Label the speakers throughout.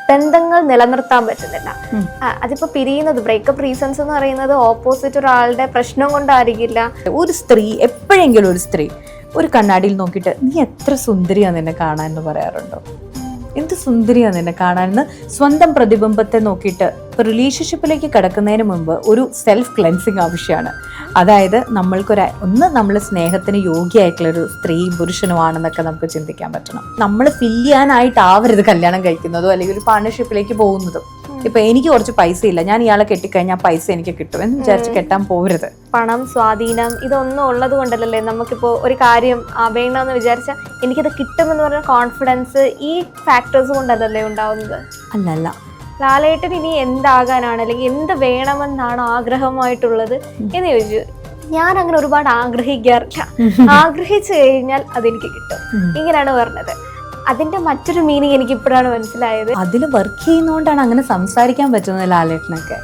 Speaker 1: ബന്ധങ്ങൾ നിലനിർത്താൻ പറ്റുന്നില്ല. അതിപ്പോ പിരിയുന്നത് ബ്രേക്കപ്പ് റീസൺസ് എന്ന് പറയുന്നത് ഓപ്പോസിറ്റ് ഒരാളുടെ പ്രശ്നം കൊണ്ടായിരിക്കില്ല.
Speaker 2: ഒരു സ്ത്രീ എപ്പോഴെങ്കിലും ഒരു സ്ത്രീ ഒരു കണ്ണാടിയിൽ നോക്കിയിട്ട് നീ എത്ര സുന്ദരിയാ നിന്നെ കാണാൻ എന്ന് പറയാറുണ്ടോ? എന്ത് സുന്ദരിയാ നിന്നെ കാണാനെന്ന് സ്വന്തം പ്രതിബിംബത്തെ നോക്കിയിട്ട് ഇപ്പോൾ റിലേഷൻഷിപ്പിലേക്ക് കിടക്കുന്നതിന് മുമ്പ് ഒരു സെൽഫ് ക്ലെൻസിങ് ആവശ്യമാണ്. അതായത് നമ്മൾ സ്നേഹത്തിന് യോഗ്യമായിട്ടുള്ളൊരു സ്ത്രീ പുരുഷനോ ആണെന്നൊക്കെ നമുക്ക് ചിന്തിക്കാൻ പറ്റണം. നമ്മൾ ഫില്ല് ചെയ്യാനായിട്ടാവരുത് കല്യാണം കഴിക്കുന്നതോ അല്ലെങ്കിൽ ഒരു പാർട്ണർഷിപ്പിലേക്ക് പോകുന്നതും. ഇപ്പൊ എനിക്ക് കുറച്ച് പൈസ ഇല്ല, ഞാൻ ഇയാളെ കെട്ടിക്കഴിഞ്ഞാൽ പൈസ എനിക്ക് കിട്ടും എന്ന് വിചാരിച്ച് കെട്ടാൻ പോകരുത്.
Speaker 1: പണം, സ്വാധീനം ഇതൊന്നും ഉള്ളത് കൊണ്ടല്ലേ നമുക്കിപ്പോ ഒരു കാര്യം വേണമെന്ന് വിചാരിച്ചാൽ എനിക്കത് കിട്ടുമെന്ന് പറഞ്ഞ കോൺഫിഡൻസ് ഈ ഫാക്ടേഴ്സ് കൊണ്ടല്ലേ ഉണ്ടാവുന്നത്?
Speaker 2: അല്ലല്ല,
Speaker 1: ലാലേട്ടൻ ഇനി എന്താകാനാണ് അല്ലെങ്കിൽ എന്ത് വേണമെന്നാണ് ആഗ്രഹമായിട്ടുള്ളത് എന്ന് ചോദിച്ചു. ഞാൻ അങ്ങനെ ഒരുപാട് ആഗ്രഹിക്കാറില്ല. ആഗ്രഹിച്ചു കഴിഞ്ഞാൽ അതെനിക്ക് കിട്ടും, ഇങ്ങനെയാണ് പറഞ്ഞത്. അതിന്റെ മറ്റൊരു മീനിങ് എനിക്ക് ഇപ്പോഴാണ് മനസ്സിലായത്.
Speaker 2: അതിൽ വർക്ക് ചെയ്യുന്നോണ്ടാണ് അങ്ങനെ സംസാരിക്കാൻ പറ്റുന്നത് ലാലേട്ടനൊക്കെ.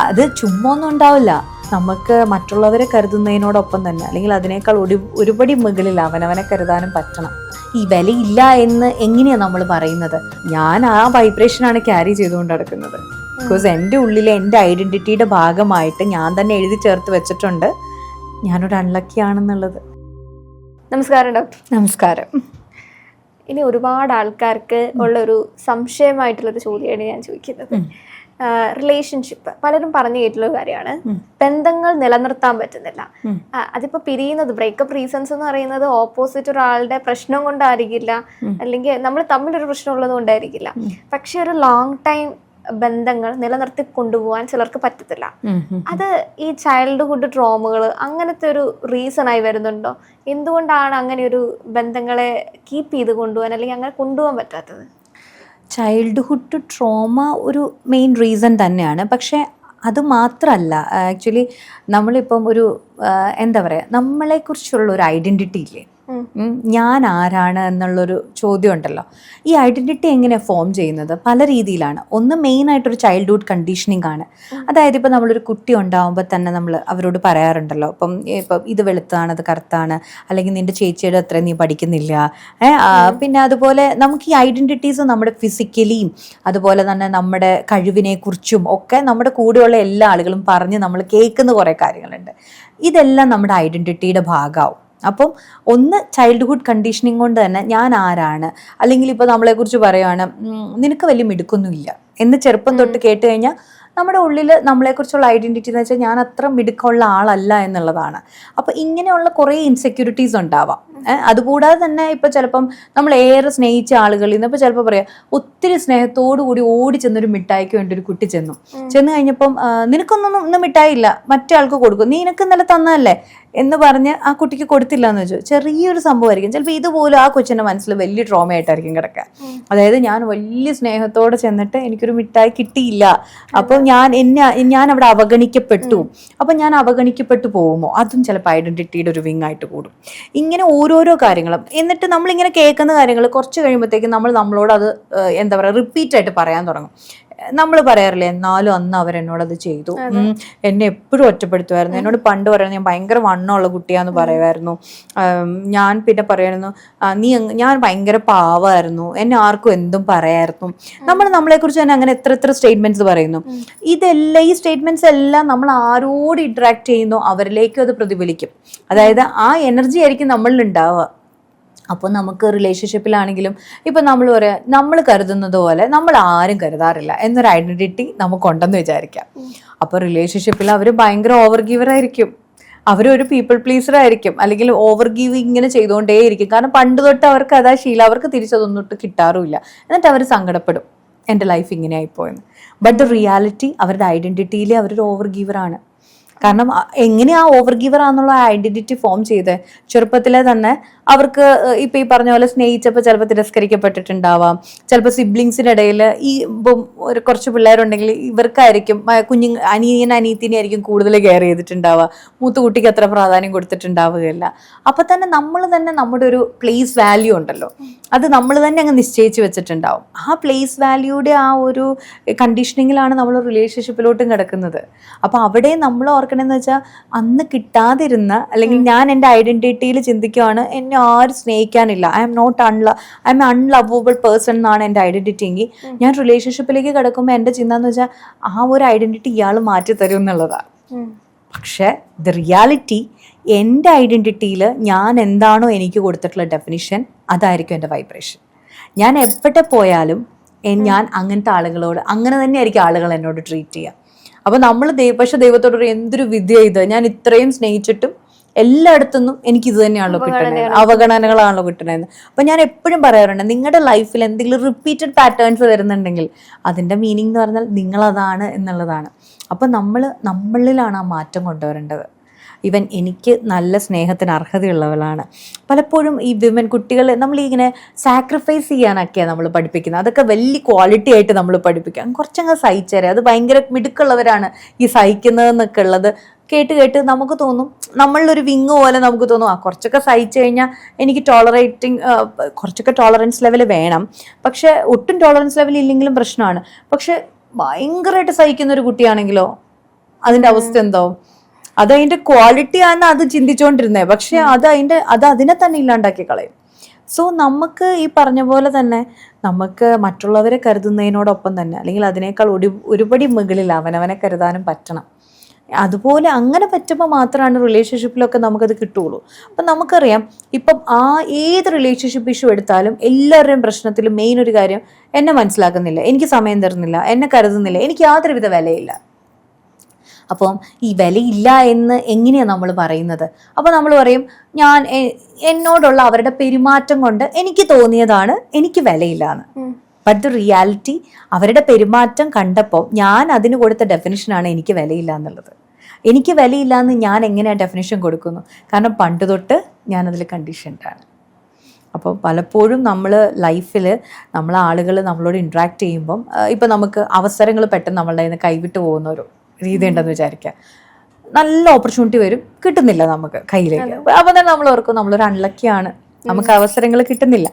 Speaker 2: അത് ചുമ്മാ ഒന്നും ഉണ്ടാവില്ല. നമുക്ക് മറ്റുള്ളവരെ കരുതുന്നതിനോടൊപ്പം തന്നെ അല്ലെങ്കിൽ അതിനേക്കാൾ ഒരുപടി മുകളിൽ അവനവനെ കരുതാനും പറ്റണം. ഈ വിലയില്ല എന്ന് എങ്ങനെയാണ് നമ്മൾ പറയുന്നത്? ഞാൻ ആ വൈബ്രേഷനാണ് ക്യാരി ചെയ്തുകൊണ്ട് നടക്കുന്നത്. ബിക്കോസ് എൻ്റെ ഉള്ളിലെ എൻ്റെ ഐഡന്റിറ്റിയുടെ ഭാഗമായിട്ട് ഞാൻ തന്നെ എഴുതി ചേർത്ത് വെച്ചിട്ടുണ്ട് ഞാനൊരു അൺലക്കി ആണെന്നുള്ളത്.
Speaker 1: നമസ്കാരം ഡോക്ടർ.
Speaker 2: നമസ്കാരം.
Speaker 1: ഇനി ഒരുപാട് ആൾക്കാർക്ക് ഉള്ളൊരു സംശയമായിട്ടുള്ളൊരു ചോദ്യമാണ് ഞാൻ ചോദിക്കുന്നത്. റിലേഷൻഷിപ്പ് പലരും പറഞ്ഞു കേട്ടുള്ള കാര്യമാണ്, ബന്ധങ്ങൾ നിലനിർത്താൻ പറ്റുന്നില്ല. അതിപ്പോ പിരിയുന്നത് ബ്രേക്കപ്പ് റീസൺസ് എന്ന് പറയുന്നത് ഓപ്പോസിറ്റ് ഒരാളുടെ പ്രശ്നം കൊണ്ടായിരിക്കില്ല, അല്ലെങ്കിൽ നമ്മൾ തമ്മിലൊരു പ്രശ്നം ഉള്ളത് കൊണ്ടായിരിക്കില്ല. പക്ഷെ ഒരു ലോങ് ടൈം ബന്ധങ്ങൾ നിലനിർത്തി കൊണ്ടുപോകാൻ ചിലർക്ക് പറ്റത്തില്ല. അത് ഈ ചൈൽഡ്ഹുഡ് ട്രോമകൾ അങ്ങനത്തെ ഒരു റീസൺ ആയി വരുന്നുണ്ടോ? എന്തുകൊണ്ടാണ് അങ്ങനെ ഒരു ബന്ധങ്ങളെ കീപ്പ് ചെയ്ത് കൊണ്ടുപോകാൻ അല്ലെങ്കിൽ അങ്ങനെ കൊണ്ടുപോകാൻ പറ്റാത്തത്?
Speaker 2: ചൈൽഡ്ഹുഡ് ട്രോമ ഒരു മെയിൻ റീസൺ തന്നെയാണ്. പക്ഷേ അത് മാത്രമല്ല, ആക്ച്വലി നമ്മളിപ്പം ഒരു എന്താ പറയുക, നമ്മളെക്കുറിച്ചുള്ള ഒരു ഐഡൻറ്റിറ്റി ഇല്ലേ, ഞാൻ ആരാണ് എന്നുള്ളൊരു ചോദ്യം ഉണ്ടല്ലോ. ഈ ഐഡൻറ്റിറ്റി എങ്ങനെയാണ് ഫോം ചെയ്യുന്നത്? പല രീതിയിലാണ്. ഒന്ന് മെയിനായിട്ടൊരു ചൈൽഡ്ഹുഡ് കണ്ടീഷനിങ് ആണ്. അതായത് ഇപ്പോൾ നമ്മളൊരു കുട്ടി ഉണ്ടാകുമ്പോൾ തന്നെ നമ്മൾ അവരോട് പറയാറുണ്ടല്ലോ, ഇപ്പം ഇത് വെളുത്താണ്, അത് കറുത്താണ്, അല്ലെങ്കിൽ നിൻ്റെ ചേച്ചിയുടെ അത്ര നീ പഠിക്കുന്നില്ല. പിന്നെ അതുപോലെ നമുക്ക് ഈ ഐഡൻറ്റിറ്റീസ് നമ്മുടെ ഫിസിക്കലിയും അതുപോലെ തന്നെ നമ്മുടെ കഴിവിനെക്കുറിച്ചും ഒക്കെ നമ്മുടെ കൂടെയുള്ള എല്ലാ ആളുകളും പറഞ്ഞ് നമ്മൾ കേൾക്കുന്ന കുറേ കാര്യങ്ങളുണ്ട്. ഇതെല്ലാം നമ്മുടെ ഐഡൻറ്റിറ്റിയുടെ ഭാഗമാവും. അപ്പം ഒന്ന് ചൈൽഡ്ഹുഡ് കണ്ടീഷനിങ് കൊണ്ട് തന്നെ ഞാൻ ആരാണ്, അല്ലെങ്കിൽ ഇപ്പോൾ നമ്മളെക്കുറിച്ച് പറയുകയാണ് നിനക്ക് വലിയ മിടുക്കൊന്നുമില്ല എന്ന് ചെറുപ്പം തൊട്ട് കേട്ട് കഴിഞ്ഞാൽ നമ്മുടെ ഉള്ളിൽ നമ്മളെക്കുറിച്ചുള്ള ഐഡൻറ്റിറ്റി എന്ന് വെച്ചാൽ ഞാൻ അത്ര മിടുക്കമുള്ള ആളല്ല എന്നുള്ളതാണ്. അപ്പോൾ ഇങ്ങനെയുള്ള കുറേ ഇൻസെക്യൂരിറ്റീസ് ഉണ്ടാവാം. അതുകൂടാതെ തന്നെ ഇപ്പോൾ ചിലപ്പം നമ്മൾ ഏറെ സ്നേഹിച്ച ആളുകളിൽ നിന്ന് ഇപ്പോൾ ചിലപ്പോൾ പറയാം ഒത്തിരി സ്നേഹത്തോടു കൂടി ഓടി ചെന്നൊരു മിഠായിക്ക് വേണ്ടി ഒരു കുട്ടി ചെന്നു കഴിഞ്ഞപ്പം നിനക്കൊന്നും ഇന്ന് മിഠായി ഇല്ല, മറ്റേ ആൾക്ക് കൊടുക്കും, നീ നിനക്ക് ഇന്നലെ തന്നതല്ലേ എന്ന് പറഞ്ഞ് ആ കുട്ടിക്ക് കൊടുത്തില്ല എന്ന് വെച്ചു. ചെറിയൊരു സംഭവമായിരിക്കും. ചിലപ്പോൾ ഇതുപോലും ആ കൊച്ചിൻ്റെ മനസ്സിൽ വലിയ ട്രോമയായിട്ടായിരിക്കും കിടക്കുക. അതായത് ഞാൻ വലിയ സ്നേഹത്തോടെ ചെന്നിട്ട് എനിക്കൊരു മിഠായി കിട്ടിയില്ല, അപ്പോൾ ഞാൻ അവിടെ അവഗണിക്കപ്പെട്ടു. അപ്പം ഞാൻ അവഗണിക്കപ്പെട്ടു പോകുമോ? അതും ചിലപ്പോൾ ഐഡൻറ്റിറ്റിയുടെ ഒരു വിങ് ആയിട്ട് കൂടും. ഇങ്ങനെ ഓരോരോ കാര്യങ്ങളും. എന്നിട്ട് നമ്മളിങ്ങനെ കേൾക്കുന്ന കാര്യങ്ങൾ കുറച്ച് കഴിയുമ്പോഴത്തേക്കും നമ്മളോട് അത് എന്താ പറയുക റിപ്പീറ്റായിട്ട് പറയാൻ തുടങ്ങും. നമ്മൾ പറയാറില്ലേ, എന്നാലും അന്ന് അവരെന്നോടത് ചെയ്തു, എന്നെ എപ്പോഴും ഒറ്റപ്പെടുത്തുമായിരുന്നു, എന്നോട് പണ്ട് പറയുന്നത് ഞാൻ ഭയങ്കര വണ്ണമുള്ള കുട്ടിയാന്ന് പറയുമായിരുന്നു, ഞാൻ പിന്നെ പറയുമായിരുന്നു ഞാൻ ഭയങ്കര പാവമായിരുന്നു, എന്നെ ആർക്കും എന്തും പറയായിരുന്നു. നമ്മളെക്കുറിച്ച് തന്നെ അങ്ങനെ എത്ര സ്റ്റേറ്റ്മെന്റ്സ് പറയുന്നു. ഈ സ്റ്റേറ്റ്മെന്റ്സ് എല്ലാം നമ്മൾ ആരോട് ഇന്ററാക്ട് ചെയ്യുന്നു അവരിലേക്കും അത് പ്രതിഫലിക്കും. അതായത് ആ എനർജി ആയിരിക്കും നമ്മളിൽ ഉണ്ടാവുക. അപ്പോൾ നമുക്ക് റിലേഷൻഷിപ്പിലാണെങ്കിലും ഇപ്പം നമ്മൾ പറയാം നമ്മൾ കരുതുന്നത് പോലെ നമ്മൾ ആരും കരുതാറില്ല എന്നൊരു ഐഡൻറ്റിറ്റി നമുക്കുണ്ടെന്ന് വിചാരിക്കാം. അപ്പോൾ റിലേഷൻഷിപ്പിൽ അവർ ഭയങ്കര ഓവർ ഗീവർ ആയിരിക്കും, അവരൊരു പീപ്പിൾ പ്ലീസർ ആയിരിക്കും, അല്ലെങ്കിൽ ഓവർ ഗീവ് ഇങ്ങനെ ചെയ്തുകൊണ്ടേയിരിക്കും. കാരണം പണ്ട് തൊട്ട് അവർക്ക് അതാ ശീലം, അവർക്ക് തിരിച്ചതൊന്നിട്ട് കിട്ടാറുമില്ല. എന്നിട്ട് അവർ സങ്കടപ്പെടും എൻ്റെ ലൈഫ് ഇങ്ങനെ ആയിപ്പോയെന്ന്. ബട്ട് ദ റിയാലിറ്റി അവരുടെ ഐഡൻറ്റിറ്റിയിൽ അവരൊരു ഓവർ ഗീവറാണ്. കാരണം എങ്ങനെയാ ഓവർ ഗീവർ ആണെന്നുള്ള ഐഡന്റിറ്റി ഫോം ചെയ്ത് ചെറുപ്പത്തിലെ തന്നെ അവർക്ക് ഇപ്പം ഈ പറഞ്ഞ പോലെ സ്നേഹിച്ചപ്പോൾ ചിലപ്പോൾ തിരസ്കരിക്കപ്പെട്ടിട്ടുണ്ടാവാം. ചിലപ്പോൾ സിബ്ലിങ്സിൻ്റെ ഇടയിൽ ഈ ഇപ്പം ഒരു കുറച്ച് പിള്ളേരുണ്ടെങ്കിൽ ഇവർക്കായിരിക്കും അനിയത്തിനെ ആയിരിക്കും കൂടുതൽ കെയർ ചെയ്തിട്ടുണ്ടാവുക, മൂത്ത കുട്ടിക്ക് അത്ര പ്രാധാന്യം കൊടുത്തിട്ടുണ്ടാവുകയില്ല. അപ്പം തന്നെ നമ്മൾ തന്നെ നമ്മുടെ ഒരു പ്ലേസ് വാല്യൂ ഉണ്ടല്ലോ, അത് നമ്മൾ തന്നെ അങ്ങ് നിശ്ചയിച്ച് വെച്ചിട്ടുണ്ടാവും. ആ പ്ലേസ് വാല്യൂയുടെ ആ ഒരു കണ്ടീഷനിങ്ങിലാണ് നമ്മൾ റിലേഷൻഷിപ്പിലോട്ടും കിടക്കുന്നത്. അപ്പോൾ അവിടെ നമ്മൾ ഓർക്കണമെന്ന് വെച്ചാൽ അന്ന് കിട്ടാതിരുന്ന, അല്ലെങ്കിൽ ഞാൻ എൻ്റെ ഐഡന്റിറ്റിയിൽ ചിന്തിക്കുവാണ് എന്നെ ആരും സ്നേഹിക്കാനില്ല, ഐ എം അൺലവബിൾ പേഴ്സൺ എന്നാണ് എൻ്റെ ഐഡന്റിറ്റി എങ്കിൽ, ഞാൻ റിലേഷൻഷിപ്പിലേക്ക് കിടക്കുമ്പോൾ എൻ്റെ ചിന്ത എന്ന് വെച്ചാൽ ആ ഒരു ഐഡന്റിറ്റി ഇയാൾ മാറ്റി തരും എന്നുള്ളതാണ്. പക്ഷേ ദ റിയാലിറ്റി, എൻ്റെ ഐഡന്റിറ്റിയിൽ ഞാൻ എന്താണോ എനിക്ക് കൊടുത്തിട്ടുള്ള ഡെഫിനിഷൻ, അതായിരിക്കും എൻ്റെ വൈബ്രേഷൻ. ഞാൻ എവിടെ പോയാലും ഞാൻ അങ്ങനത്തെ ആളുകളോട് അങ്ങനെ തന്നെയായിരിക്കും ആളുകൾ എന്നോട് ട്രീറ്റ് ചെയ്യുക. അപ്പോൾ നമ്മൾ പക്ഷെ ദൈവത്തോട് എന്തൊരു വിദ്യ ഇത്, ഞാൻ ഇത്രയും സ്നേഹിച്ചിട്ടും എല്ലായിടത്തുനിന്നും എനിക്ക് ഇത് തന്നെയാണല്ലോ കിട്ടുന്നത്, അവഗണനകളാണല്ലോ കിട്ടുന്നത്. അപ്പം ഞാൻ എപ്പോഴും പറയാറുണ്ട്, നിങ്ങളുടെ ലൈഫിൽ എന്തെങ്കിലും റിപ്പീറ്റഡ് പാറ്റേൺസ് വരുന്നുണ്ടെങ്കിൽ അതിൻ്റെ മീനിങ് എന്ന് പറഞ്ഞാൽ നിങ്ങളതാണ് എന്നുള്ളതാണ്. അപ്പം നമ്മളിലാണ് ആ മാറ്റം കൊണ്ടുവരേണ്ടത്. ഈവൻ എനിക്ക് നല്ല സ്നേഹത്തിന് അർഹതയുള്ളവളാണ്. പലപ്പോഴും ഈ വിമൻ കുട്ടികൾ നമ്മളിങ്ങനെ സാക്രിഫൈസ് ചെയ്യാനൊക്കെയാണ് നമ്മൾ പഠിപ്പിക്കുന്നത്. അതൊക്കെ വലിയ ക്വാളിറ്റി ആയിട്ട് നമ്മൾ പഠിപ്പിക്കാം. കുറച്ചങ്ങ് സഹിച്ചേരെ, അത് ഭയങ്കര മിടുക്കുള്ളവരാണ് ഈ സഹിക്കുന്നതെന്നൊക്കെ ഉള്ളത് കേട്ട് നമുക്ക് തോന്നും, നമ്മളിലൊരു വിങ് പോലെ നമുക്ക് തോന്നും കുറച്ചൊക്കെ സഹിച്ചു കഴിഞ്ഞാൽ എനിക്ക് കുറച്ചൊക്കെ ടോളറൻസ് ലെവൽ വേണം. പക്ഷെ ഒട്ടും ടോളറൻസ് ലെവൽ ഇല്ലെങ്കിലും പ്രശ്നമാണ്. പക്ഷെ ഭയങ്കരമായിട്ട് സഹിക്കുന്ന ഒരു കുട്ടിയാണെങ്കിലോ അതിൻ്റെ അവസ്ഥ എന്തോ? അത് അതിൻ്റെ ക്വാളിറ്റി ആണ് അത് ചിന്തിച്ചുകൊണ്ടിരുന്നത്. പക്ഷെ അത് അതിനെ തന്നെ ഇല്ലാണ്ടാക്കി കളയും. സോ നമുക്ക് ഈ പറഞ്ഞ പോലെ തന്നെ നമുക്ക് മറ്റുള്ളവരെ കരുതുന്നതിനോടൊപ്പം തന്നെ, അല്ലെങ്കിൽ അതിനേക്കാൾ ഒരുപടി മുകളിൽ അവനവനെ കരുതാനും പറ്റണം. അതുപോലെ അങ്ങനെ പറ്റുമ്പോൾ മാത്രമാണ് റിലേഷൻഷിപ്പിലൊക്കെ നമുക്കത് കിട്ടുകയുള്ളൂ. അപ്പം നമുക്കറിയാം, ഇപ്പം ഏത് റിലേഷൻഷിപ്പ് ഇഷ്യൂ എടുത്താലും എല്ലാവരുടെയും പ്രശ്നത്തിൽ മെയിൻ ഒരു കാര്യം, എന്നെ മനസ്സിലാക്കുന്നില്ല, എനിക്ക് സമയം തരുന്നില്ല, എന്നെ കരുതുന്നില്ല, എനിക്ക് യാതൊരുവിധ വിലയില്ല. അപ്പം ഈ വിലയില്ല എന്ന് എങ്ങനെയാണ് നമ്മൾ പറയുന്നത്? അപ്പോൾ നമ്മൾ പറയും, എന്നോടുള്ള അവരുടെ പെരുമാറ്റം കൊണ്ട് എനിക്ക് തോന്നിയതാണ് എനിക്ക് വിലയില്ല എന്ന്. ബട്ട് ദ റിയാലിറ്റി, അവരുടെ പെരുമാറ്റം കണ്ടപ്പോൾ ഞാൻ അതിന് കൊടുത്ത ഡെഫിനിഷനാണ് എനിക്ക് വിലയില്ല എന്നുള്ളത്. എനിക്ക് വിലയില്ല എന്ന് ഞാൻ എങ്ങനെയാണ് ഡെഫിനിഷൻ കൊടുക്കുന്നു? കാരണം പണ്ട് തൊട്ട് ഞാനതിൽ കണ്ടീഷൻഡാണ്. അപ്പോൾ പലപ്പോഴും നമ്മൾ ലൈഫിൽ ആളുകൾ നമ്മളോട് ഇൻട്രാക്ട് ചെയ്യുമ്പം ഇപ്പം നമുക്ക് അവസരങ്ങൾ പെട്ടെന്ന് നമ്മളുടെ കയ്യിൽ നിന്ന് കൈവിട്ട് പോകുന്ന ഒരു രീതി ഉണ്ടെന്ന് വിചാരിക്കുക. നല്ല ഓപ്പർച്യൂണിറ്റി വരും, കിട്ടുന്നില്ല നമുക്ക് കയ്യിലേക്ക്. അപ്പം തന്നെ നമ്മൾ ഓർക്കും നമ്മളൊരു അൺലക്കിയാണ്, നമുക്ക് അവസരങ്ങൾ കിട്ടുന്നില്ല.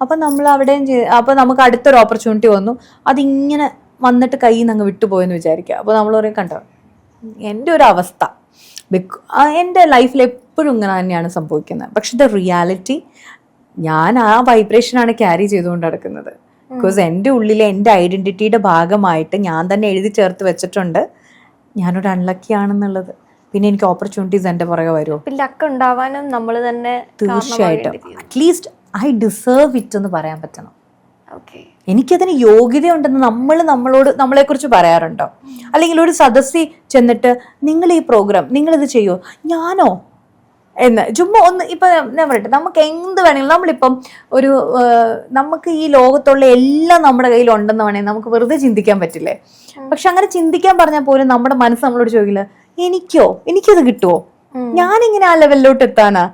Speaker 2: അപ്പം നമ്മൾ അവിടെയും അപ്പോൾ നമുക്ക് അടുത്തൊരു ഓപ്പർച്യൂണിറ്റി വന്നു, അതിങ്ങനെ വന്നിട്ട് കയ്യിൽ നിന്ന് അങ്ങ് വിട്ടുപോയെന്ന് വിചാരിക്കുക. അപ്പോൾ നമ്മൾ പറയും, കണ്ടോ എൻ്റെ ഒരു അവസ്ഥ, എൻ്റെ ലൈഫിൽ എപ്പോഴും ഇങ്ങനെ തന്നെയാണ് സംഭവിക്കുന്നത്. പക്ഷെ ദ റിയാലിറ്റി, ഞാൻ ആ വൈബ്രേഷനാണ് ക്യാരി ചെയ്തുകൊണ്ട് നടക്കുന്നത്. ബിക്കോസ് എൻ്റെ ഉള്ളിലെ എൻ്റെ ഐഡൻറ്റിറ്റിയുടെ ഭാഗമായിട്ട് ഞാൻ തന്നെ എഴുതി ചേർത്ത് വെച്ചിട്ടുണ്ട് ഞാനൊരു അൺലക്കി ആണെന്നുള്ളത്. പിന്നെ എനിക്ക് ഓപ്പർച്യൂണിറ്റീസ് എൻ്റെ പുറകെ വരുമോ?
Speaker 1: ലക്ക് ഉണ്ടാവാനും നമ്മൾ തന്നെ
Speaker 2: തീർച്ചയായിട്ടും അറ്റ്ലീസ്റ്റ് ഐ ഡിസേർവ് ഇറ്റ് എന്ന് പറയാൻ പറ്റണം. എനിക്കതിന് യോഗ്യതയുണ്ടെന്ന് നമ്മളെക്കുറിച്ച് പറയാറുണ്ടോ? അല്ലെങ്കിൽ ഒരു സദസ്സിൽ ചെന്നിട്ട് നിങ്ങൾ ഈ പ്രോഗ്രാം നിങ്ങളിത് ചെയ്യുമോ, ഞാനോ എന്ന് ചുമ്മാ ഒന്ന് ഇപ്പം ഞാൻ പറയട്ടെ, നമുക്ക് എന്ത് വേണമെങ്കിലും നമ്മളിപ്പം നമുക്ക് ഈ ലോകത്തുള്ള എല്ലാം നമ്മുടെ കയ്യിൽ ഉണ്ടെന്ന് വേണമെങ്കിൽ നമുക്ക് വെറുതെ ചിന്തിക്കാൻ പറ്റില്ലേ? പക്ഷെ അങ്ങനെ ചിന്തിക്കാൻ പറഞ്ഞാൽ പോലും നമ്മുടെ മനസ്സ് നമ്മളോട് ചോദിക്കില്ല, എനിക്കത് കിട്ടുമോ, ഞാനിങ്ങനെ ആ ലെവലിലോട്ട് എത്താനാ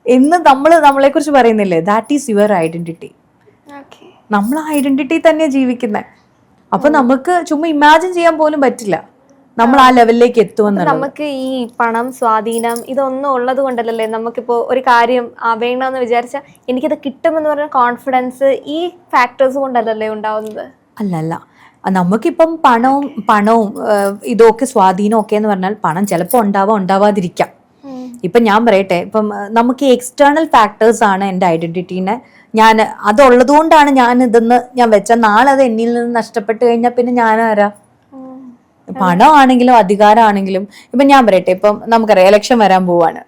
Speaker 2: എന്ന് നമ്മളെക്കുറിച്ച് പറയുന്നില്ലേ? That is your identity. നമ്മൾ ആ ഐഡന്റിറ്റി തന്നെ ജീവിക്കുന്നത്. അപ്പൊ നമുക്ക് ചുമ്മാ ഇമാജിൻ ചെയ്യാൻ പോലും പറ്റില്ല നമ്മൾ ആ ലെവലിലേക്ക് എത്തുമെന്നുള്ളത്.
Speaker 1: നമുക്ക് ഈ പണം, സ്വാധീനം ഇതൊന്നും ഉള്ളത് കൊണ്ടല്ലേ നമുക്കിപ്പോ ഒരു കാര്യം വേണമെന്ന് വിചാരിച്ചാൽ എനിക്കത് കിട്ടുമെന്ന് പറഞ്ഞ കോൺഫിഡൻസ് ഈ ഫാക്ടേഴ്സ് കൊണ്ടല്ലേ ഉണ്ടാവുന്നത്?
Speaker 2: അല്ലല്ല, നമുക്കിപ്പം പണവും ഇതൊക്കെ സ്വാധീനം ഒക്കെ എന്ന് പറഞ്ഞാൽ പണം ചിലപ്പോൾ ഉണ്ടാവാതിരിക്കാം. ഇപ്പം ഞാൻ പറയട്ടെ, ഇപ്പം നമുക്ക് എക്സ്റ്റേണൽ ഫാക്ടേഴ്സ് ആണ് എൻ്റെ ഐഡന്റിറ്റീനെ അതുള്ളത് കൊണ്ടാണ് ഞാൻ വെച്ച നാളെ അത് എന്നിൽ നിന്ന് നഷ്ടപ്പെട്ട് കഴിഞ്ഞാൽ പിന്നെ ഞാനാരാ? പണമാണെങ്കിലും അധികാരമാണെങ്കിലും. ഇപ്പം ഞാൻ പറയട്ടെ, ഇപ്പം നമുക്കറിയാം ഇലക്ഷൻ വരാൻ പോവാണ്.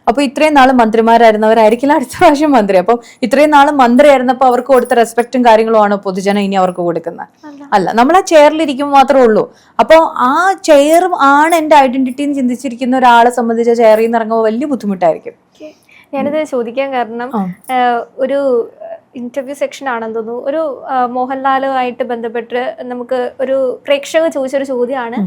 Speaker 2: അപ്പോൾ ഇത്രയും നാൾ മന്ത്രിമാരായിരുന്നവരായിരിക്കില്ല അടുത്ത പ്രാവശ്യം മന്ത്രി. അപ്പം ഇത്രയും നാൾ മന്ത്രി ആയിരുന്നപ്പോൾ അവർക്ക് കൊടുത്ത റെസ്പെക്റ്റും കാര്യങ്ങളും ആണോ പൊതുജനം ഇനി അവർക്ക് കൊടുക്കുന്നത്? അല്ല, നമ്മൾ ആ ചെയറിലിരിക്കുമ്പോൾ മാത്രമേ ഉള്ളൂ. അപ്പോൾ ആ ചെയറും ആണ് എൻ്റെ ഐഡന്റിറ്റി എന്ന് ചിന്തിച്ചിരിക്കുന്ന ഒരാളെ സംബന്ധിച്ച് ചെയറിൽ നിന്ന് ഇറങ്ങുമ്പോൾ വലിയ ബുദ്ധിമുട്ടായിരിക്കും.
Speaker 1: ഞാനിത് ചോദിക്കാൻ കാരണം, ഒരു ഇന്റർവ്യൂ സെക്ഷൻ ആണെന്ന് തോന്നുന്നു, ഒരു മോഹൻലാലുമായിട്ട് ബന്ധപ്പെട്ട് നമുക്ക് ഒരു പ്രേക്ഷകർ ചോദിച്ചൊരു ചോദ്യമാണ്,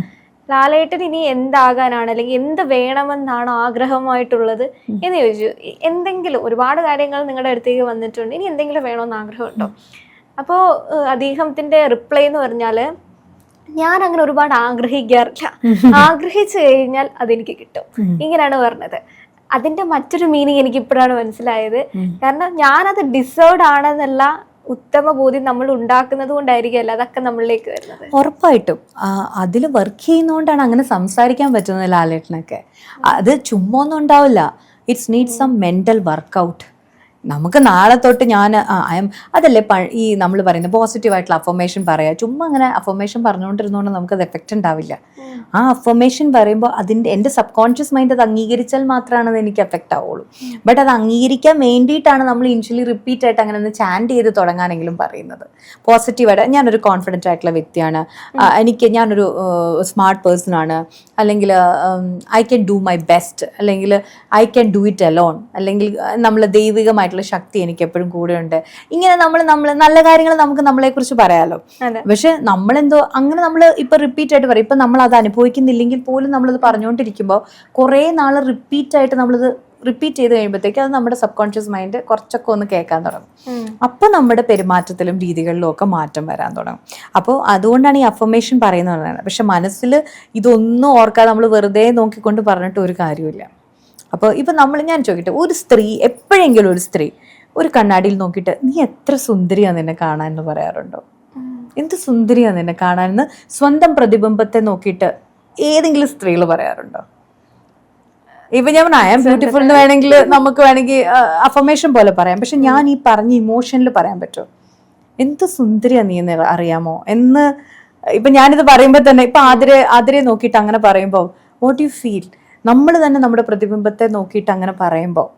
Speaker 1: ലാലേട്ടൻ ഇനി എന്താകാനാണ് അല്ലെങ്കിൽ എന്ത് വേണമെന്നാണ് ആഗ്രഹമായിട്ടുള്ളത് എന്ന് ചോദിച്ചു. എന്തെങ്കിലും ഒരുപാട് കാര്യങ്ങൾ നിങ്ങളുടെ അടുത്തേക്ക് വന്നിട്ടുണ്ട്, ഇനി എന്തെങ്കിലും വേണമെന്ന് ആഗ്രഹമുണ്ടോ? അപ്പോൾ അദ്ദേഹത്തിന്റെ റിപ്ലൈ എന്ന് പറഞ്ഞാല്, ഞാൻ അങ്ങനെ ഒരുപാട് ആഗ്രഹിക്കാറില്ല, ആഗ്രഹിച്ചു കഴിഞ്ഞാൽ അതെനിക്ക് കിട്ടും, ഇങ്ങനെയാണ് പറഞ്ഞത്. അതിന്റെ മറ്റൊരു മീനിങ് എനിക്ക് ഇപ്പോഴാണ് മനസ്സിലായത്. കാരണം ഞാനത് ഡിസേർവ്ഡ് ആണെന്നല്ല ഉത്തമ ബോധ്യം നമ്മൾ ഉണ്ടാക്കുന്നത് കൊണ്ടായിരിക്കും അതൊക്കെ നമ്മളിലേക്ക് വരുന്നത്.
Speaker 2: ഉറപ്പായിട്ടും അതിൽ വർക്ക് ചെയ്യുന്നതുകൊണ്ടാണ് അങ്ങനെ സംസാരിക്കാൻ പറ്റുന്നത് ലാലേട്ടനൊക്കെ. അത് ചുമ്മാ ഒന്നും ഉണ്ടാവില്ല. It's need some mental workout. നമുക്ക് നാളെ തൊട്ട് ഞാൻ അതല്ലേ ഈ നമ്മൾ പറയുന്നത് പോസിറ്റീവായിട്ടുള്ള അഫർമേഷൻ പറയാം. ചുമ്മാ അങ്ങനെ അഫർമേഷൻ പറഞ്ഞുകൊണ്ടിരുന്നതുകൊണ്ട് നമുക്കത് എഫക്റ്റ് ഉണ്ടാവില്ല. ആ അഫർമേഷൻ പറയുമ്പോൾ എൻ്റെ സബ് കോൺഷ്യസ് മൈൻഡ് അത് അംഗീകരിച്ചാൽ മാത്രമാണ് അത് എനിക്ക് എഫക്റ്റ് ആവുള്ളൂ. ബട്ട് അത് അംഗീകരിക്കാൻ വേണ്ടിയിട്ടാണ് നമ്മൾ ഇനിഷ്യലി റിപ്പീറ്റ് ആയിട്ട് അങ്ങനെ ഒന്ന് ചാൻഡ് ചെയ്ത് തുടങ്ങാനെങ്കിലും പറയുന്നത്. പോസിറ്റീവായിട്ട് ഞാനൊരു കോൺഫിഡൻ്റ് ആയിട്ടുള്ള വ്യക്തിയാണ്, ഞാനൊരു സ്മാർട്ട് പേഴ്സൺ ആണ്, അല്ലെങ്കിൽ I can do my best, അല്ലെങ്കിൽ I can do it alone, അല്ലെങ്കിൽ നമ്മൾ ദൈവികമായിട്ടുള്ള ശക്തി എനിക്ക് എപ്പോഴും കൂടെയുണ്ട്. ഇങ്ങനെ നമ്മൾ നല്ല കാര്യങ്ങൾ നമുക്ക് നമ്മളെക്കുറിച്ച് പറയാമല്ലോ. പക്ഷെ നമ്മളെന്തോ അങ്ങനെ നമ്മൾ ഇപ്പൊ റിപ്പീറ്റ് ആയിട്ട് പറയും. ഇപ്പൊ നമ്മൾ അത് അനുഭവിക്കുന്നില്ലെങ്കിൽ പോലും നമ്മളത് പറഞ്ഞുകൊണ്ടിരിക്കുമ്പോൾ കുറേ നാൾ റിപ്പീറ്റ് ആയിട്ട് നമ്മളത് റിപ്പീറ്റ് ചെയ്ത് കഴിയുമ്പോഴത്തേക്ക് അത് നമ്മുടെ സബ് കോൺഷ്യസ് മൈൻഡ് കുറച്ചൊക്കെ ഒന്ന് കേൾക്കാൻ തുടങ്ങും. അപ്പോൾ നമ്മുടെ പെരുമാറ്റത്തിലും രീതികളിലും ഒക്കെ മാറ്റം വരാൻ തുടങ്ങും. അപ്പോൾ അതുകൊണ്ടാണ് ഈ അഫർമേഷൻ പറയുന്നത്. പക്ഷെ മനസ്സിൽ ഇതൊന്നും ഓർക്കാതെ നമ്മൾ വെറുതെ നോക്കിക്കൊണ്ട് പറഞ്ഞിട്ട് ഒരു കാര്യമില്ല. അപ്പോൾ ഇപ്പം ഞാൻ ചോദിക്കട്ടെ, ഒരു സ്ത്രീ എപ്പോഴെങ്കിലും ഒരു സ്ത്രീ ഒരു കണ്ണാടിയിൽ നോക്കിയിട്ട് നീ എത്ര സുന്ദരിയാണ് നിന്നെ കാണാൻ എന്ന് പറയാറുണ്ടോ? എന്ത് സുന്ദരിയാണ് നിന്നെ കാണാനെന്ന് സ്വന്തം പ്രതിബിംബത്തെ നോക്കിയിട്ട് ഏതെങ്കിലും സ്ത്രീകൾ പറയാറുണ്ടോ? ഇപ്പൊ ഞാൻ ഐ ആം ബ്യൂട്ടിഫുൾ എന്ന് വേണമെങ്കിൽ അഫർമേഷൻ പോലെ പറയാം. പക്ഷെ ഞാൻ ഈ പറഞ്ഞ ഇമോഷനിൽ പറയാൻ പറ്റുമോ? എന്ത് സുന്ദരിയാ നീ എന്ന് അറിയാമോ എന്ന് ഇപ്പൊ ഞാനിത് പറയുമ്പോൾ തന്നെ ഇപ്പൊ ആതിരെ നോക്കിയിട്ട് അങ്ങനെ പറയുമ്പോൾ വാട്ട് യു ഫീൽ? നമ്മൾ തന്നെ നമ്മുടെ പ്രതിബിംബത്തെ നോക്കിയിട്ട് അങ്ങനെ പറയുമ്പോൾ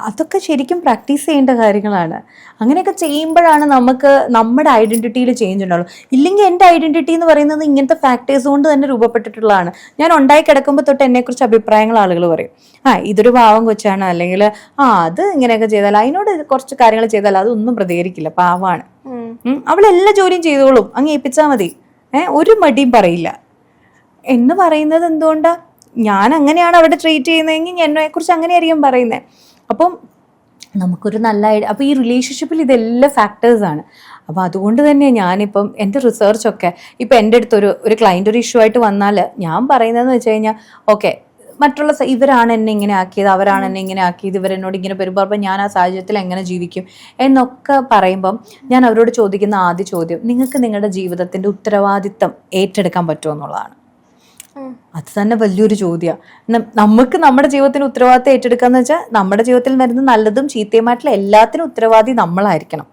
Speaker 2: അതൊക്കെ ശരിക്കും പ്രാക്ടീസ് ചെയ്യേണ്ട കാര്യങ്ങളാണ്. അങ്ങനെയൊക്കെ ചെയ്യുമ്പോഴാണ് നമുക്ക് നമ്മുടെ ഐഡന്റിറ്റിയിൽ ചേഞ്ച് ഉണ്ടാവുള്ളൂ. ഇല്ലെങ്കിൽ എൻ്റെ ഐഡന്റിറ്റി എന്ന് പറയുന്നത് ഇങ്ങനത്തെ ഫാക്ടേഴ്സ് കൊണ്ട് തന്നെ രൂപപ്പെട്ടിട്ടുള്ളതാണ്. ഞാൻ ഉണ്ടായി കിടക്കുമ്പോൾ തൊട്ട് എന്നെക്കുറിച്ച് അഭിപ്രായങ്ങൾ ആളുകൾ പറയും. ഇതൊരു പാവം കൊച്ചാണ്, അല്ലെങ്കിൽ അത് ഇങ്ങനെയൊക്കെ ചെയ്താൽ, അതിനോട് കുറച്ച് കാര്യങ്ങൾ ചെയ്താൽ അതൊന്നും പ്രതികരിക്കില്ല, പാവമാണ്, അവളെല്ലാ ജോലിയും ചെയ്തോളും, അങ്ങ് ഏൽപ്പിച്ചാൽ മതി, ഒരു മടിയും പറയില്ല എന്ന് പറയുന്നത് എന്തുകൊണ്ടാ? ഞാൻ അങ്ങനെയാണ് അവിടെ ട്രീറ്റ് ചെയ്യുന്നതെങ്കിൽ എന്നെക്കുറിച്ച് അങ്ങനെയായിരിക്കും പറയുന്നത്. അപ്പം നമുക്കൊരു നല്ല അപ്പോൾ ഈ റിലേഷൻഷിപ്പിൽ ഇതെല്ലാം ഫാക്ടേഴ്സാണ്. അപ്പോൾ അതുകൊണ്ട് തന്നെ ഞാനിപ്പം എൻ്റെ റിസർച്ചൊക്കെ ഇപ്പം എൻ്റെ അടുത്തൊരു ക്ലയൻറ്റ് ഒരു ഇഷ്യൂ ആയിട്ട് വന്നാൽ ഞാൻ പറയുന്നതെന്ന് വെച്ച് കഴിഞ്ഞാൽ, ഓക്കെ, മറ്റുള്ള ഇവരാണ് എന്നെ ഇങ്ങനെ ആക്കിയത്, അവരാണ് എന്നെ ഇങ്ങനെ ആക്കിയത്, ഇവരെന്നോട് ഇങ്ങനെ പെരുമാറുമ്പോൾ ഞാൻ ആ സാഹചര്യത്തിൽ എങ്ങനെ ജീവിക്കും എന്നൊക്കെ പറയുമ്പം ഞാൻ അവരോട് ചോദിക്കുന്ന ആദ്യ ചോദ്യം, നിങ്ങൾക്ക് നിങ്ങളുടെ ജീവിതത്തിൻ്റെ ഉത്തരവാദിത്തം ഏറ്റെടുക്കാൻ പറ്റുമോ എന്നുള്ളതാണ്. അത് തന്നെ വലിയൊരു ചോദ്യമാണ്. നമുക്ക് നമ്മുടെ ജീവിതത്തിന് ഉത്തരവാദിത്തം ഏറ്റെടുക്കാന്ന് വെച്ചാൽ നമ്മുടെ ജീവിതത്തിൽ വരുന്ന നല്ലതും ചീത്തയുമായിട്ടുള്ള എല്ലാത്തിനും ഉത്തരവാദി നമ്മളായിരിക്കണം.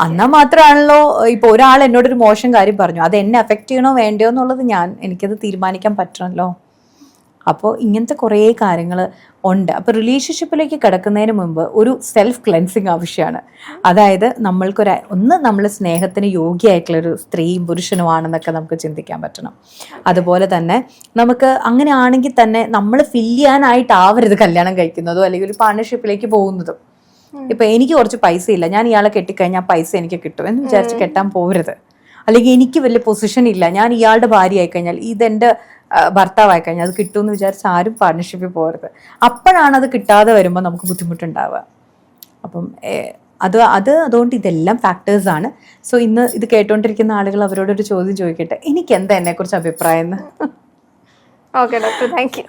Speaker 2: എന്നാൽ മാത്രമാണല്ലോ ഇപ്പൊ ഒരാൾ എന്നോടൊരു മോശം കാര്യം പറഞ്ഞു, അത് എന്നെ അഫക്റ്റ് ചെയ്യണോ വേണ്ടയോ എന്നുള്ളത് എനിക്കത് തീരുമാനിക്കാൻ പറ്റണമല്ലോ. അപ്പോൾ ഇങ്ങനത്തെ കുറേ കാര്യങ്ങൾ ഉണ്ട്. അപ്പോൾ റിലേഷൻഷിപ്പിലേക്ക് കിടക്കുന്നതിന് മുമ്പ് ഒരു സെൽഫ് ക്ലെൻസിങ് ആവശ്യമാണ്. അതായത് നമ്മൾ സ്നേഹത്തിന് യോഗ്യമായിട്ടുള്ളൊരു സ്ത്രീയും പുരുഷനുമാണെന്നൊക്കെ നമുക്ക് ചിന്തിക്കാൻ പറ്റണം. അതുപോലെ തന്നെ നമുക്ക് അങ്ങനെ ആണെങ്കിൽ തന്നെ നമ്മൾ ഫില്ല് ചെയ്യാനായിട്ടാവരുത് കല്യാണം കഴിക്കുന്നതോ അല്ലെങ്കിൽ ഒരു പാർട്ണർഷിപ്പിലേക്ക് പോകുന്നതും. ഇപ്പം എനിക്ക് കുറച്ച് പൈസ ഇല്ല, ഞാൻ ഇയാളെ കെട്ടിക്കഴിഞ്ഞാൽ പൈസ എനിക്ക് കിട്ടും എന്ന് വിചാരിച്ച് കെട്ടാൻ പോകരുത്. അല്ലെങ്കിൽ എനിക്ക് വലിയ പൊസിഷൻ ഇല്ല, ഞാൻ ഇയാളുടെ ഭാര്യ ആയിക്കഴിഞ്ഞാൽ ഇതെൻ്റെ ഭർത്താവായി കഴിഞ്ഞാൽ അത് കിട്ടുമെന്ന് വിചാരിച്ച് ആരും പാർട്ണർഷിപ്പിൽ പോകരുത്. അപ്പോഴാണ് അത് കിട്ടാതെ വരുമ്പോൾ നമുക്ക് ബുദ്ധിമുട്ടുണ്ടാവുക. അപ്പം അതുകൊണ്ട് ഇതെല്ലാം ഫാക്ടേഴ്സാണ്. സോ ഇന്ന് ഇത് കേട്ടോണ്ടിരിക്കുന്ന ആളുകൾ അവരോടൊരു ചോദ്യം ചോദിക്കട്ടെ, എനിക്ക് എന്താ എന്നെക്കുറിച്ച് അഭിപ്രായം എന്ന്.
Speaker 1: Okay doctor, thank you.